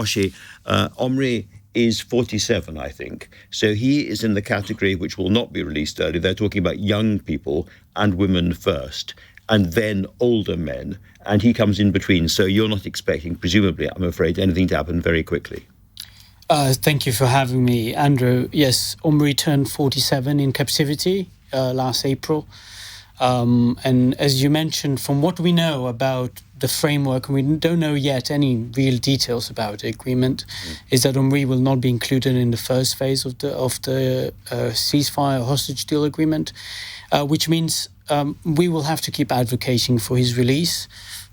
Moshe, Omri is 47, I think. So he is in the category which will not be released early. They're talking about young people and women first, and then older men. And he comes in between. So you're not expecting, presumably, I'm afraid, anything to happen very quickly. Thank you for having me, Andrew. Yes, Omri turned 47 in captivity last April. And as you mentioned, from what we know about the framework, and we don't know yet any real details about the agreement, is that Omri will not be included in the first phase of the ceasefire hostage deal agreement, which means we will have to keep advocating for his release,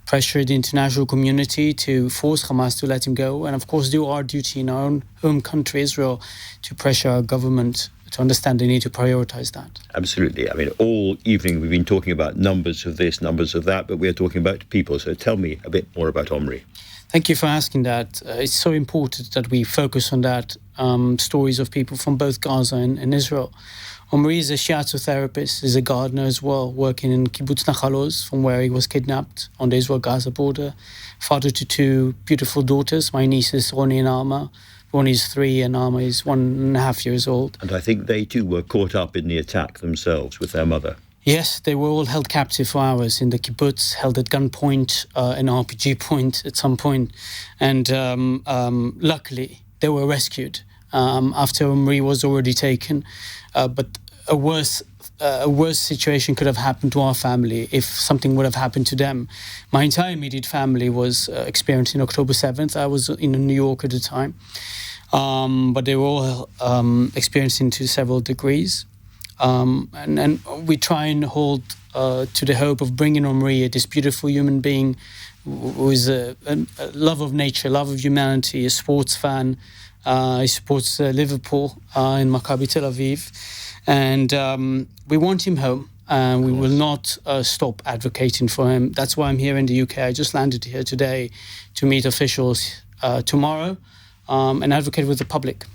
pressure the international community to force Hamas to let him go, and of course do our duty in our own home country, Israel, to pressure our government to understand they need to prioritize that. Absolutely. I mean, all evening we've been talking about numbers of this, numbers of that, but we're talking about people. So tell me a bit more about Omri. Thank you for asking that. It's so important that we focus on that, stories of people from both Gaza and Israel. Omri is a shiatsu therapist, is a gardener as well, working in Kibbutz Nachalos, from where he was kidnapped on the Israel-Gaza border. Father to two beautiful daughters, my nieces Roni and Alma. Roni is 3 and Alma is 1.5 years old. And I think they too were caught up in the attack themselves with their mother. Yes, they were all held captive for hours in the kibbutz, held at gunpoint, an RPG point at some point. And luckily, they were rescued after Omri was already taken. But a worse situation could have happened to our family if something would have happened to them. My entire immediate family was experiencing October 7th. I was in New York at the time. But they were all experiencing to several degrees. And we try and hold to the hope of bringing Omri, this beautiful human being who is a love of nature, love of humanity, a sports fan. He supports Liverpool in Maccabi Tel Aviv. And we want him home. And we will not stop advocating for him. That's why I'm here in the UK. I just landed here today to meet officials tomorrow and advocate with the public.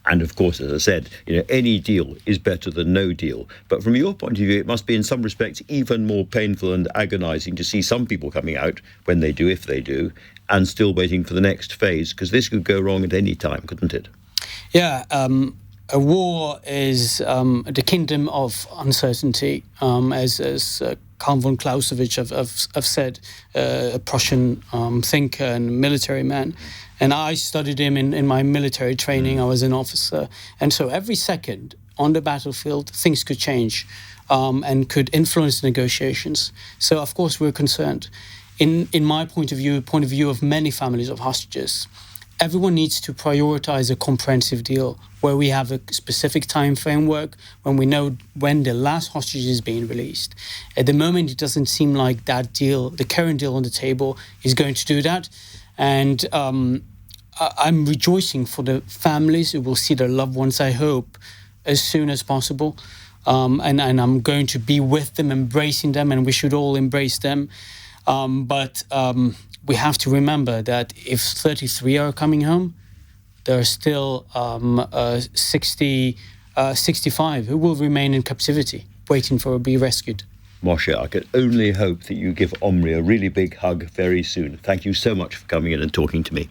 And of course, as I said, any deal is better than no deal. But from your point of view, it must be in some respects even more painful and agonizing to see some people coming out when they do, if they do, and still waiting for the next phase, because this could go wrong at any time, couldn't it? Yeah, a war is the kingdom of uncertainty, as Karl von Clausewitz have said, a Prussian thinker and military man. And I studied him in my military training. I was an officer. And so every second on the battlefield, things could change and could influence negotiations. So, of course, we're concerned. In my point of view of many families of hostages, everyone needs to prioritize a comprehensive deal where we have a specific time framework, when we know when the last hostage is being released. At the moment, it doesn't seem like that deal, the current deal on the table, is going to do that. And I'm rejoicing for the families who will see their loved ones, I hope, as soon as possible. And I'm going to be with them, embracing them, and we should all embrace them. But we have to remember that if 33 are coming home, there are still 65 who will remain in captivity, waiting for to be rescued. Moshe, I can only hope that you give Omri a really big hug very soon. Thank you so much for coming in and talking to me.